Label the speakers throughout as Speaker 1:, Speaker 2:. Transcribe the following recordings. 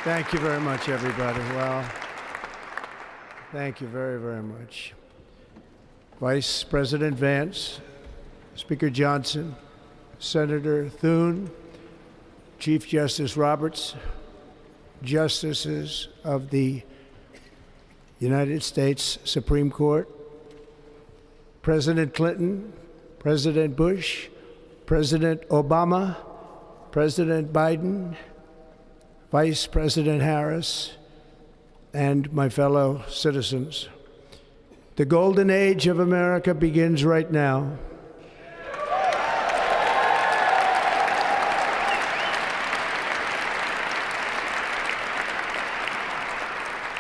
Speaker 1: Thank you very much, everybody. Well, thank you very, very much. Vice President Vance, Speaker Johnson, Senator Thune, Chief Justice Roberts, Justices of the United States Supreme Court, President Clinton, President Bush, President Obama, President Biden, Vice President Harris, and my fellow citizens. The golden age of America begins right now.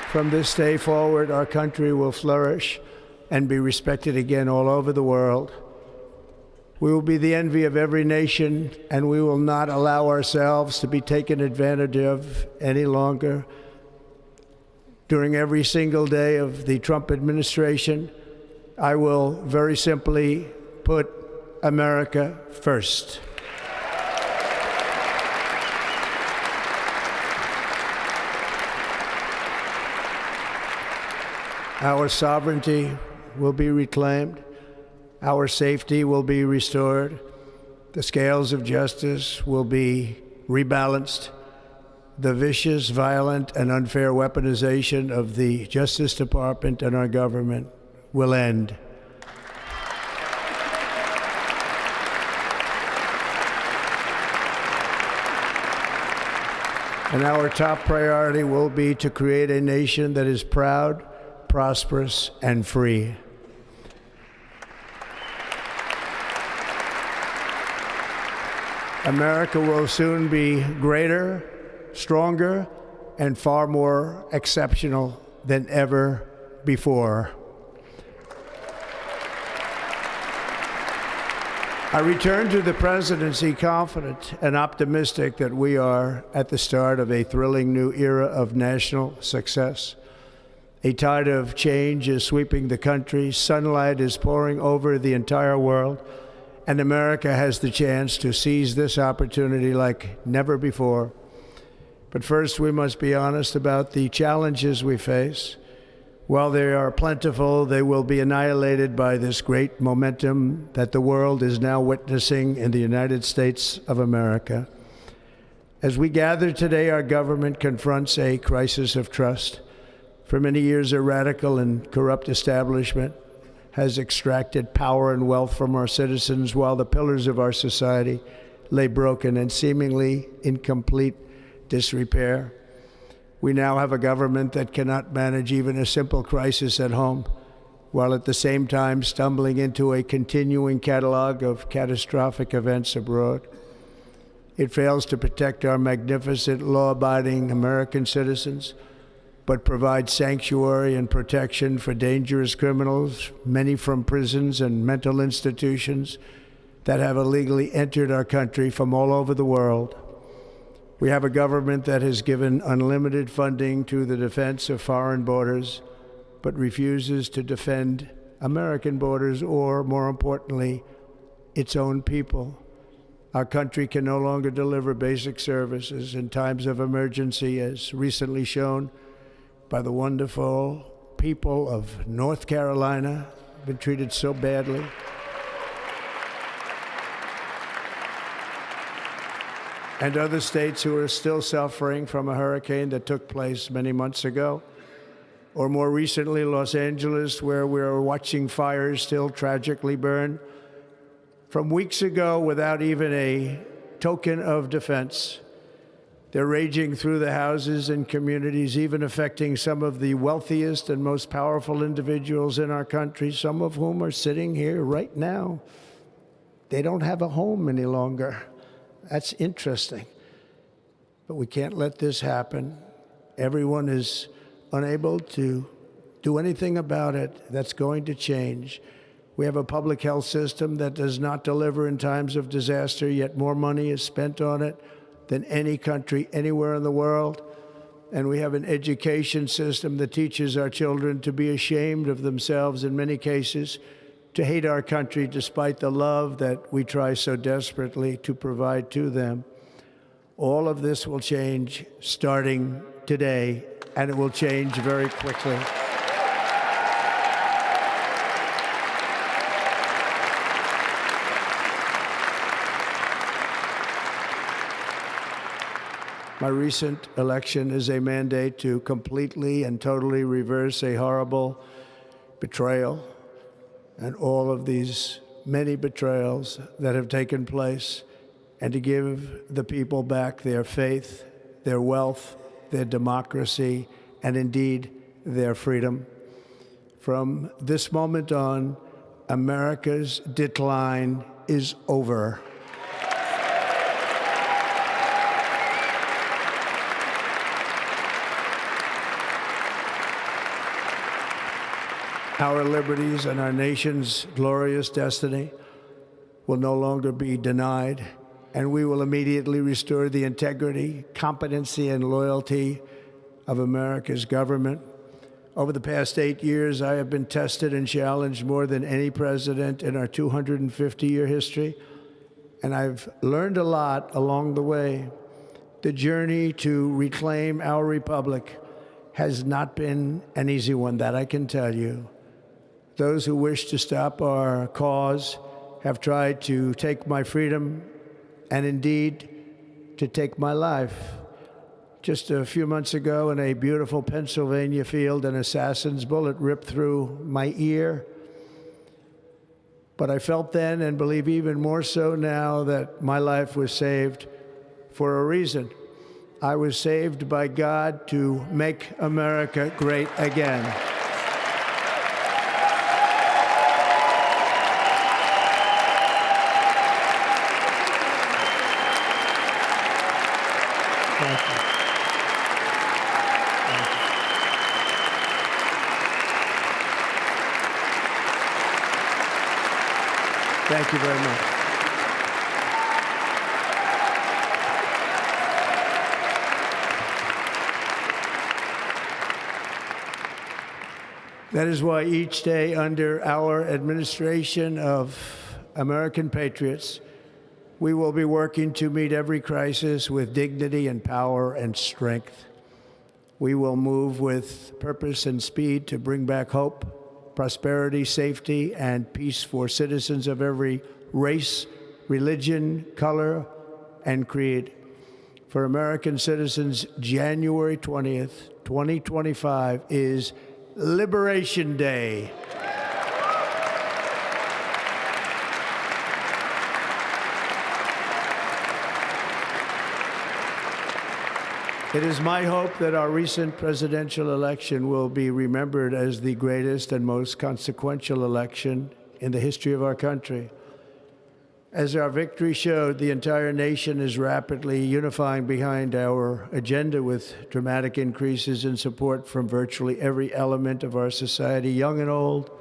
Speaker 1: From this day forward, our country will flourish and be respected again all over the world. We will be the envy of every nation, and we will not allow ourselves to be taken advantage of any longer. During every single day of the Trump administration, I will very simply put America first. Our sovereignty will be reclaimed. Our safety will be restored. The scales of justice will be rebalanced. The vicious, violent, and unfair weaponization of the Justice Department and our government will end. And our top priority will be to create a nation that is proud, prosperous, and free. America will soon be greater, stronger, and far more exceptional than ever before. I return to the presidency confident and optimistic that we are at the start of a thrilling new era of national success. A tide of change is sweeping the country, sunlight is pouring over the entire world, and America has the chance to seize this opportunity like never before. But first, we must be honest about the challenges we face. While they are plentiful, they will be annihilated by this great momentum that the world is now witnessing in the United States of America. As we gather today, our government confronts a crisis of trust. For many years, a radical and corrupt establishment has extracted power and wealth from our citizens while the pillars of our society lay broken and seemingly in complete disrepair. We now have a government that cannot manage even a simple crisis at home, while at the same time stumbling into a continuing catalog of catastrophic events abroad. It fails to protect our magnificent, law-abiding American citizens, but provides sanctuary and protection for dangerous criminals, many from prisons and mental institutions that have illegally entered our country from all over the world. We have a government that has given unlimited funding to the defense of foreign borders, but refuses to defend American borders or, more importantly, its own people. Our country can no longer deliver basic services in times of emergency, as recently shown by the wonderful people of North Carolina, been treated so badly. And other states who are still suffering from a hurricane that took place many months ago. Or more recently, Los Angeles, where we're watching fires still tragically burn from weeks ago without even a token of defense. They're raging through the houses and communities, even affecting some of the wealthiest and most powerful individuals in our country, some of whom are sitting here right now. They don't have a home any longer. That's interesting. But we can't let this happen. Everyone is unable to do anything about it. That's going to change. We have a public health system that does not deliver in times of disaster, yet more money is spent on it than any country anywhere in the world. And we have an education system that teaches our children to be ashamed of themselves in many cases, to hate our country despite the love that we try so desperately to provide to them. All of this will change starting today, and it will change very quickly. My recent election is a mandate to completely and totally reverse a horrible betrayal and all of these many betrayals that have taken place, and to give the people back their faith, their wealth, their democracy, and indeed their freedom. From this moment on, America's decline is over. Our liberties and our nation's glorious destiny will no longer be denied, and we will immediately restore the integrity, competency, and loyalty of America's government. Over the past 8 years, I have been tested and challenged more than any president in our 250-year history, and I've learned a lot along the way. The journey to reclaim our republic has not been an easy one, that I can tell you. Those who wish to stop our cause have tried to take my freedom and indeed to take my life. Just a few months ago in a beautiful Pennsylvania field, an assassin's bullet ripped through my ear. But I felt then, and believe even more so now, that my life was saved for a reason. I was saved by God to make America great again. Thank you. Thank you very much. That is why each day under our administration of American patriots, we will be working to meet every crisis with dignity and power and strength. We will move with purpose and speed to bring back hope, prosperity, safety, and peace for citizens of every race, religion, color, and creed. For American citizens, January 20th, 2025 is Liberation Day. It is my hope that our recent presidential election will be remembered as the greatest and most consequential election in the history of our country. As our victory showed, the entire nation is rapidly unifying behind our agenda with dramatic increases in support from virtually every element of our society, young and old,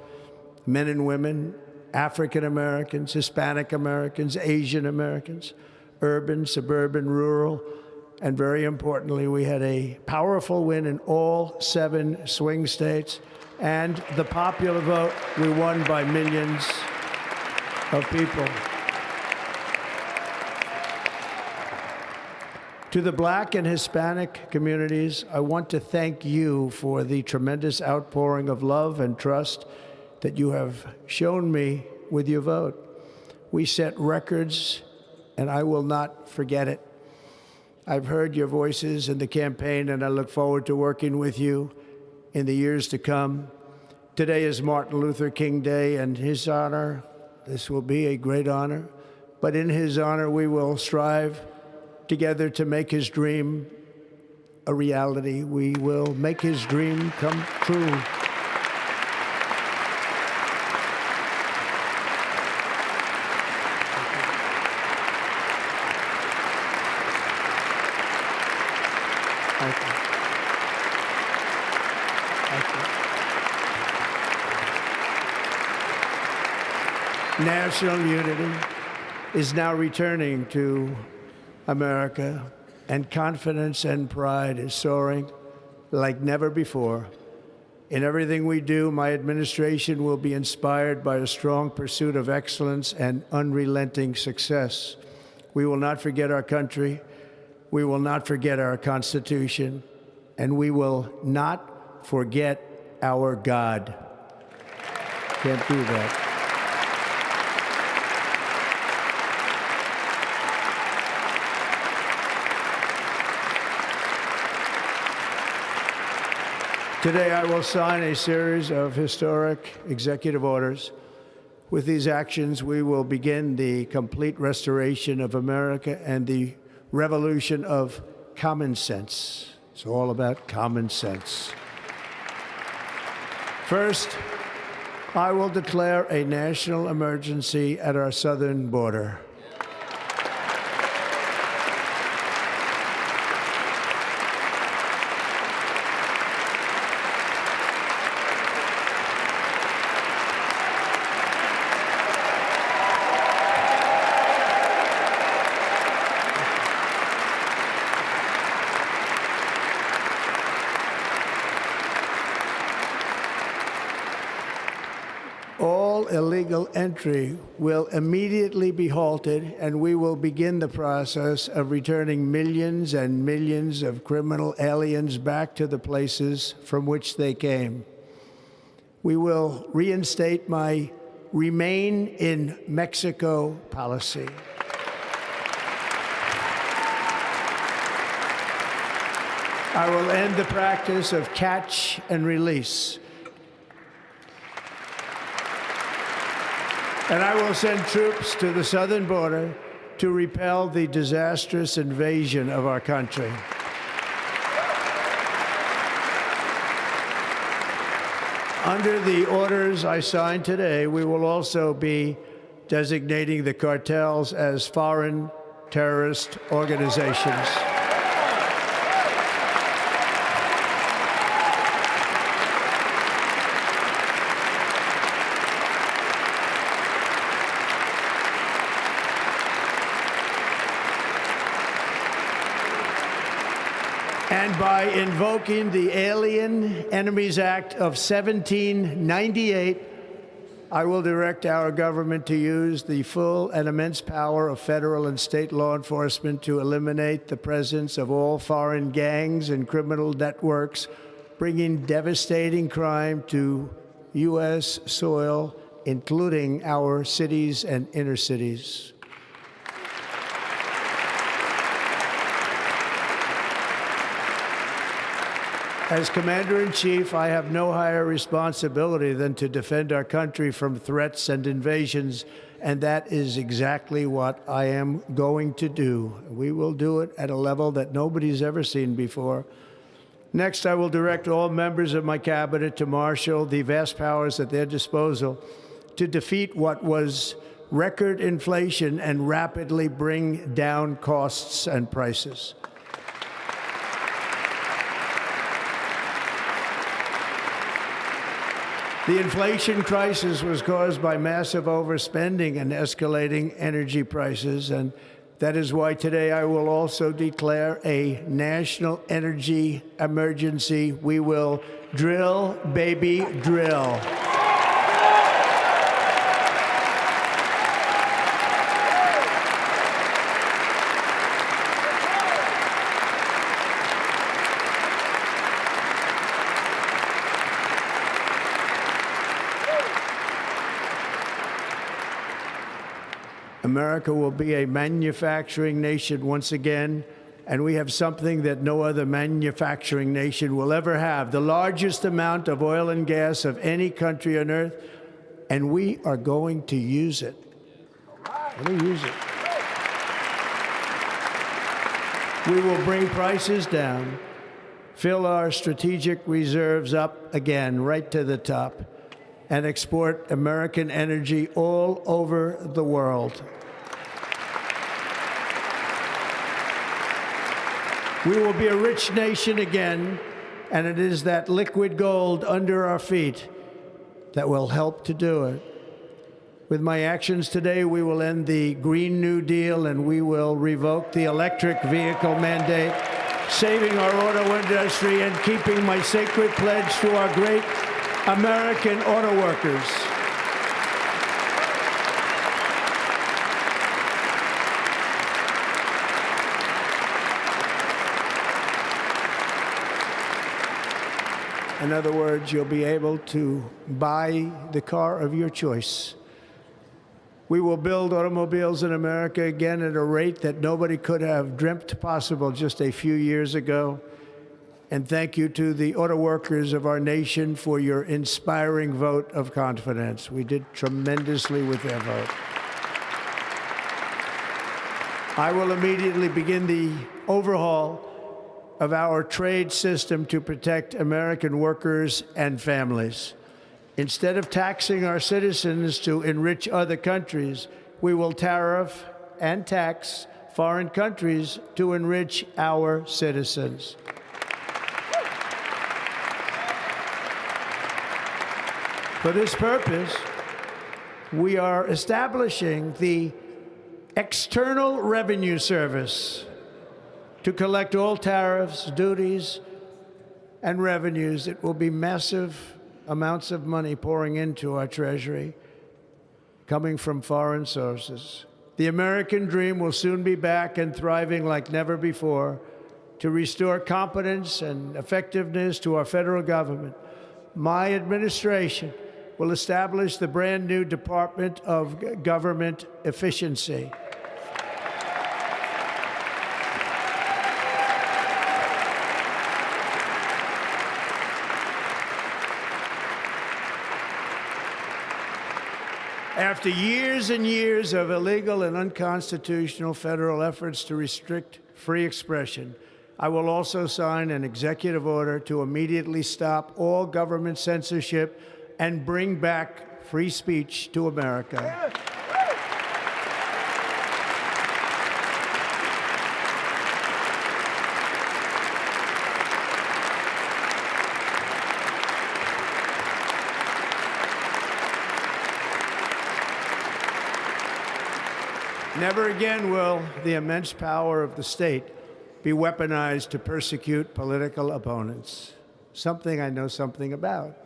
Speaker 1: men and women, African Americans, Hispanic Americans, Asian Americans, urban, suburban, rural, and very importantly, we had a powerful win in all 7 swing states, and the popular vote, we won by millions of people. To the Black and Hispanic communities, I want to thank you for the tremendous outpouring of love and trust that you have shown me with your vote. We set records, and I will not forget it. I've heard your voices in the campaign, and I look forward to working with you in the years to come. Today is Martin Luther King Day, and his honor, this will be a great honor, but in his honor, we will strive together to make his dream a reality. We will make his dream come true. Thank you. Thank you. National unity is now returning to America, and confidence and pride is soaring like never before. In everything we do, my administration will be inspired by a strong pursuit of excellence and unrelenting success. We will not forget our country. We will not forget our Constitution, and we will not forget our God. Can't do that. Today, I will sign a series of historic executive orders. With these actions, we will begin the complete restoration of America and the revolution of common sense. It's all about common sense. First, I will declare a national emergency at our southern border. All illegal entry will immediately be halted, and we will begin the process of returning millions and millions of criminal aliens back to the places from which they came. We will reinstate my Remain in Mexico policy. I will end the practice of catch and release. And I will send troops to the southern border to repel the disastrous invasion of our country. Under the orders I signed today, we will also be designating the cartels as foreign terrorist organizations. And by invoking the Alien Enemies Act of 1798, I will direct our government to use the full and immense power of federal and state law enforcement to eliminate the presence of all foreign gangs and criminal networks, bringing devastating crime to U.S. soil, including our cities and inner cities. As Commander-in-Chief, I have no higher responsibility than to defend our country from threats and invasions, and that is exactly what I am going to do. We will do it at a level that nobody's ever seen before. Next, I will direct all members of my cabinet to marshal the vast powers at their disposal to defeat what was record inflation and rapidly bring down costs and prices. The inflation crisis was caused by massive overspending and escalating energy prices, and that is why today I will also declare a national energy emergency. We will drill, baby, drill. America will be a manufacturing nation once again, and we have something that no other manufacturing nation will ever have, the largest amount of oil and gas of any country on earth, and we are going to use it. We're going to use it. We will bring prices down, fill our strategic reserves up again, right to the top, and export American energy all over the world. We will be a rich nation again, and it is that liquid gold under our feet that will help to do it. With my actions today, we will end the Green New Deal, and we will revoke the electric vehicle mandate, saving our auto industry and keeping my sacred pledge to our great American auto workers. In other words, you'll be able to buy the car of your choice. We will build automobiles in America again at a rate that nobody could have dreamt possible just a few years ago. And thank you to the auto workers of our nation for your inspiring vote of confidence. We did tremendously with their vote. I will immediately begin the overhaul of our trade system to protect American workers and families. Instead of taxing our citizens to enrich other countries, we will tariff and tax foreign countries to enrich our citizens. For this purpose, we are establishing the External Revenue Service to collect all tariffs, duties, and revenues. It will be massive amounts of money pouring into our treasury, coming from foreign sources. The American dream will soon be back and thriving like never before to restore competence and effectiveness to our federal government. My administration will establish the brand new Department of Government Efficiency. After years and years of illegal and unconstitutional federal efforts to restrict free expression, I will also sign an executive order to immediately stop all government censorship and bring back free speech to America. Never again will the immense power of the state be weaponized to persecute political opponents, something I know something about.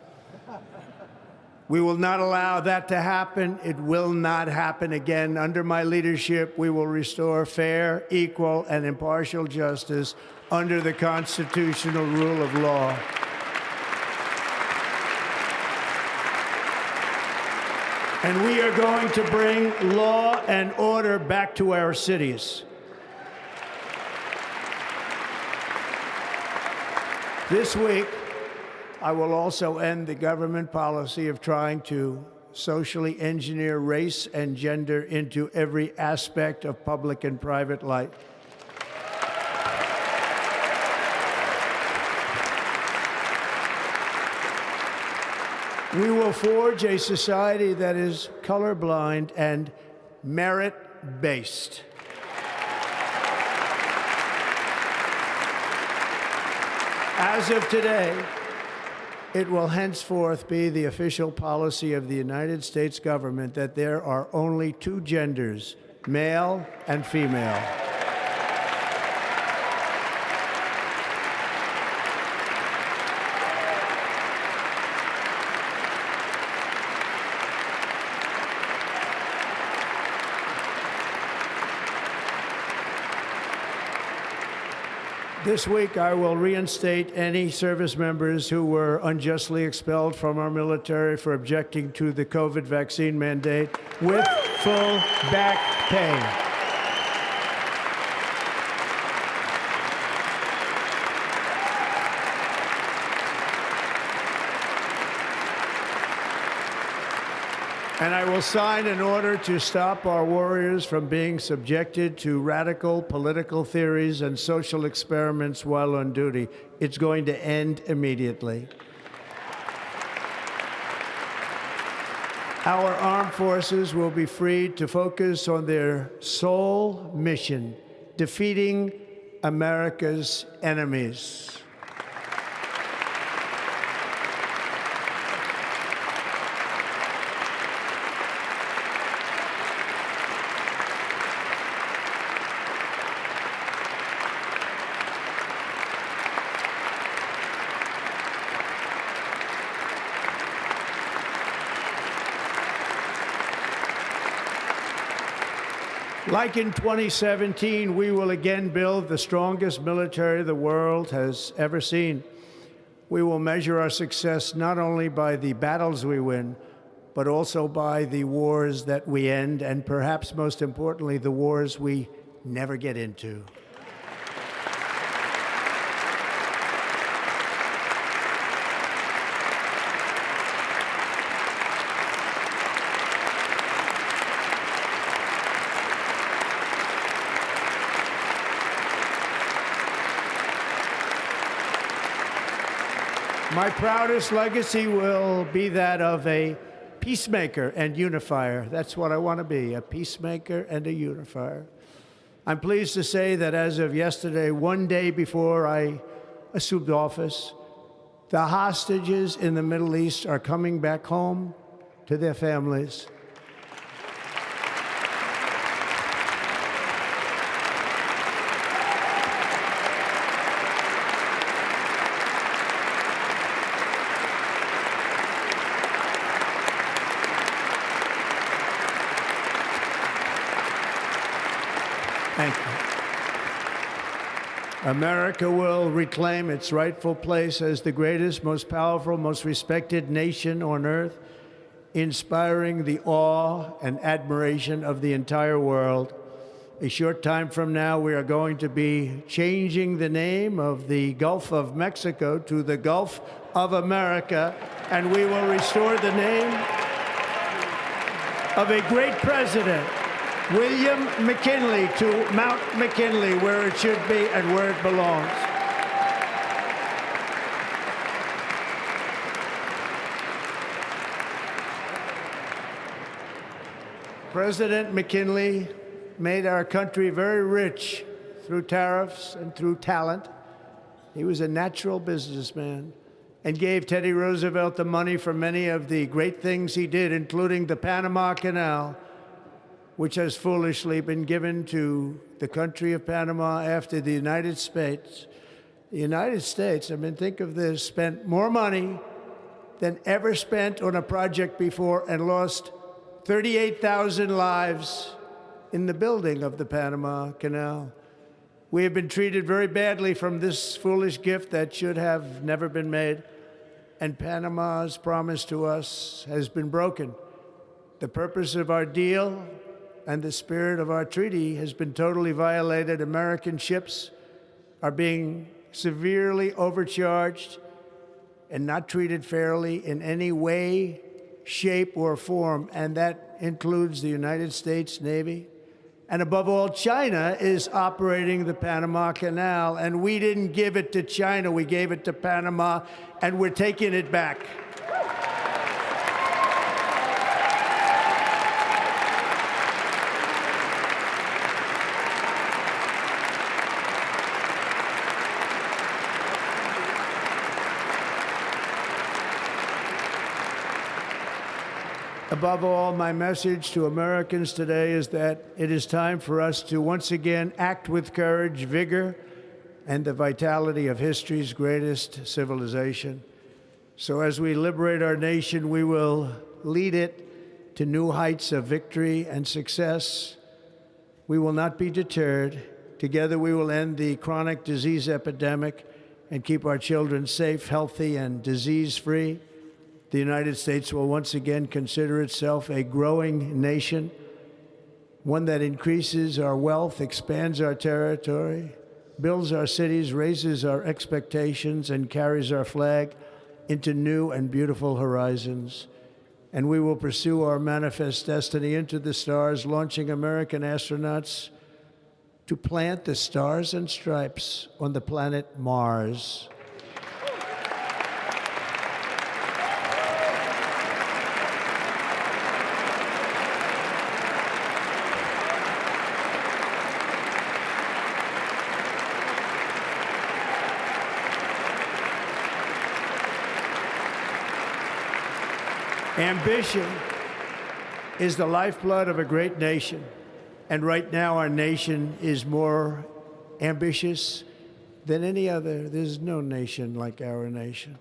Speaker 1: We will not allow that to happen. It will not happen again. Under my leadership, we will restore fair, equal, and impartial justice under the constitutional rule of law. And we are going to bring law and order back to our cities. This week, I will also end the government policy of trying to socially engineer race and gender into every aspect of public and private life. We will forge a society that is colorblind and merit-based. As of today, it will henceforth be the official policy of the United States government that there are only two genders, male and female. This week, I will reinstate any service members who were unjustly expelled from our military for objecting to the COVID vaccine mandate with full back pay. And I will sign an order to stop our warriors from being subjected to radical political theories and social experiments while on duty. It's going to end immediately. Our armed forces will be freed to focus on their sole mission, defeating America's enemies. Like in 2017, we will again build the strongest military the world has ever seen. We will measure our success not only by the battles we win, but also by the wars that we end, and perhaps most importantly, the wars we never get into. My proudest legacy will be that of a peacemaker and unifier. That's what I want to be, a peacemaker and a unifier. I'm pleased to say that as of yesterday, one day before I assumed office, the hostages in the Middle East are coming back home to their families. Thank you. America will reclaim its rightful place as the greatest, most powerful, most respected nation on earth, inspiring the awe and admiration of the entire world. A short time from now, we are going to be changing the name of the Gulf of Mexico to the Gulf of America, and we will restore the name of a great president, William McKinley, to Mount McKinley, where it should be and where it belongs. President McKinley made our country very rich through tariffs and through talent. He was a natural businessman and gave Teddy Roosevelt the money for many of the great things he did, including the Panama Canal, which has foolishly been given to the country of Panama after the United States. The United States, I mean, think of this, spent more money than ever spent on a project before and lost 38,000 lives in the building of the Panama Canal. We have been treated very badly from this foolish gift that should have never been made, and Panama's promise to us has been broken. The purpose of our deal and the spirit of our treaty has been totally violated. American ships are being severely overcharged and not treated fairly in any way, shape, or form, and that includes the United States Navy. And above all, China is operating the Panama Canal, and we didn't give it to China, we gave it to Panama, and we're taking it back. Above all, my message to Americans today is that it is time for us to once again act with courage, vigor, and the vitality of history's greatest civilization. So as we liberate our nation, we will lead it to new heights of victory and success. We will not be deterred. Together we will end the chronic disease epidemic and keep our children safe, healthy, and disease-free. The United States will once again consider itself a growing nation, one that increases our wealth, expands our territory, builds our cities, raises our expectations, and carries our flag into new and beautiful horizons. And we will pursue our manifest destiny into the stars, launching American astronauts to plant the stars and stripes on the planet Mars. Ambition is the lifeblood of a great nation, and right now our nation is more ambitious than any other. There's no nation like our nation.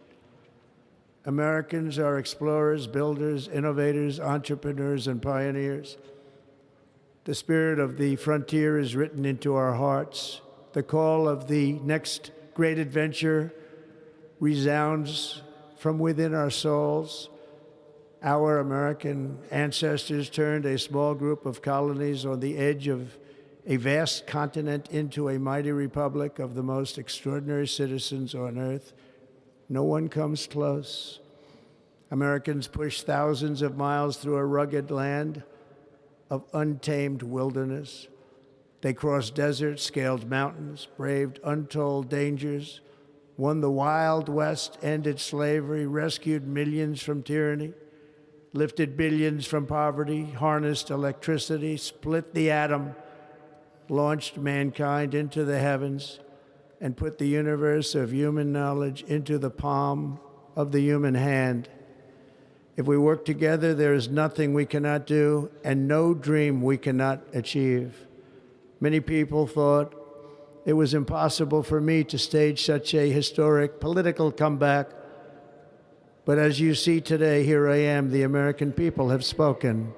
Speaker 1: Americans are explorers, builders, innovators, entrepreneurs, and pioneers. The spirit of the frontier is written into our hearts. The call of the next great adventure resounds from within our souls. Our American ancestors turned a small group of colonies on the edge of a vast continent into a mighty republic of the most extraordinary citizens on earth. No one comes close. Americans pushed thousands of miles through a rugged land of untamed wilderness. They crossed deserts, scaled mountains, braved untold dangers, won the Wild West, ended slavery, rescued millions from tyranny, lifted billions from poverty, harnessed electricity, split the atom, launched mankind into the heavens, and put the universe of human knowledge into the palm of the human hand. If we work together, there is nothing we cannot do and no dream we cannot achieve. Many people thought it was impossible for me to stage such a historic political comeback. But as you see today, here I am. The American people have spoken.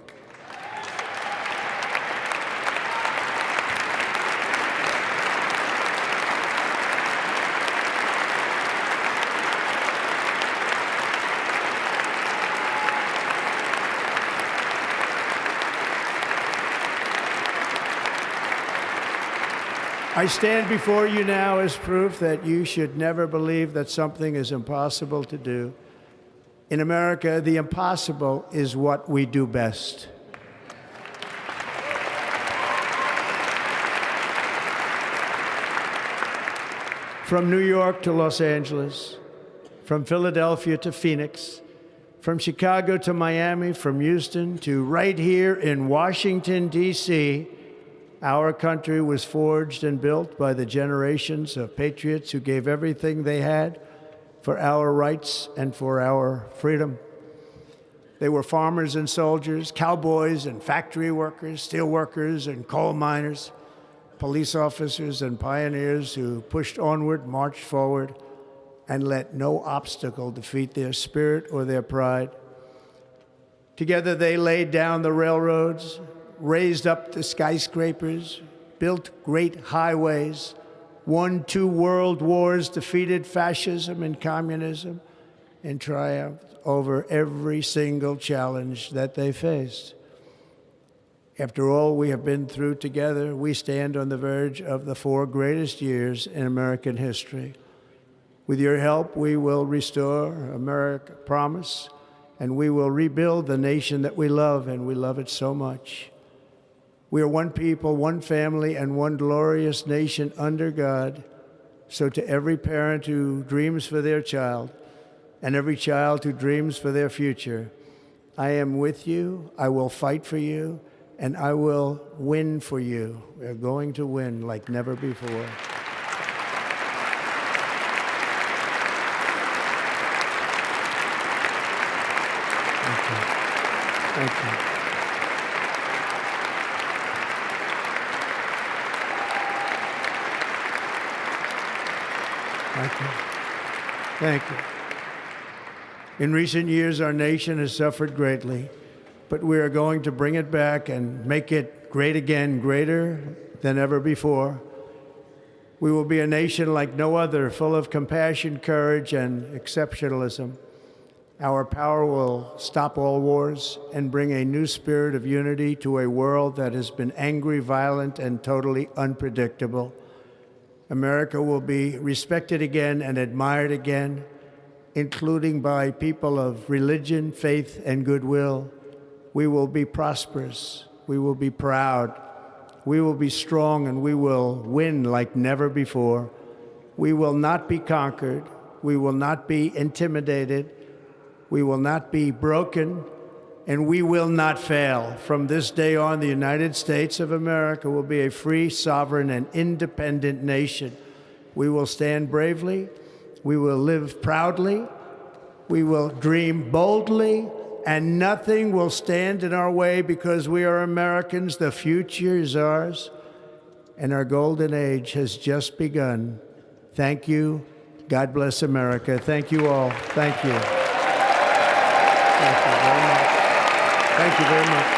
Speaker 1: I stand before you now as proof that you should never believe that something is impossible to do. In America, the impossible is what we do best. From New York to Los Angeles, from Philadelphia to Phoenix, from Chicago to Miami, from Houston to right here in Washington, D.C., our country was forged and built by the generations of patriots who gave everything they had for our rights and for our freedom. They were farmers and soldiers, cowboys and factory workers, steel workers and coal miners, police officers and pioneers who pushed onward, marched forward, and let no obstacle defeat their spirit or their pride. Together they laid down the railroads, raised up the skyscrapers, built great highways, won 2 world wars, defeated fascism and communism, and triumphed over every single challenge that they faced. After all we have been through together, we stand on the verge of the 4 greatest years in American history. With your help, we will restore America promise, and we will rebuild the nation that we love, and we love it so much. We are one people, one family, and one glorious nation under God. So to every parent who dreams for their child, and every child who dreams for their future, I am with you, I will fight for you, and I will win for you. We're going to win like never before. Thank you. Thank you. Thank you. In recent years, our nation has suffered greatly, but we are going to bring it back and make it great again, greater than ever before. We will be a nation like no other, full of compassion, courage, and exceptionalism. Our power will stop all wars and bring a new spirit of unity to a world that has been angry, violent, and totally unpredictable. America will be respected again and admired again, including by people of religion, faith, and goodwill. We will be prosperous. We will be proud. We will be strong, and we will win like never before. We will not be conquered. We will not be intimidated. We will not be broken, and we will not fail. From this day on, the United States of America will be a free, sovereign, and independent nation. We will stand bravely. We will live proudly. We will dream boldly, and nothing will stand in our way because we are Americans. The future is ours, and our golden age has just begun. Thank you. God bless America. Thank you all. Thank you. Thank you very much. Thank you very much.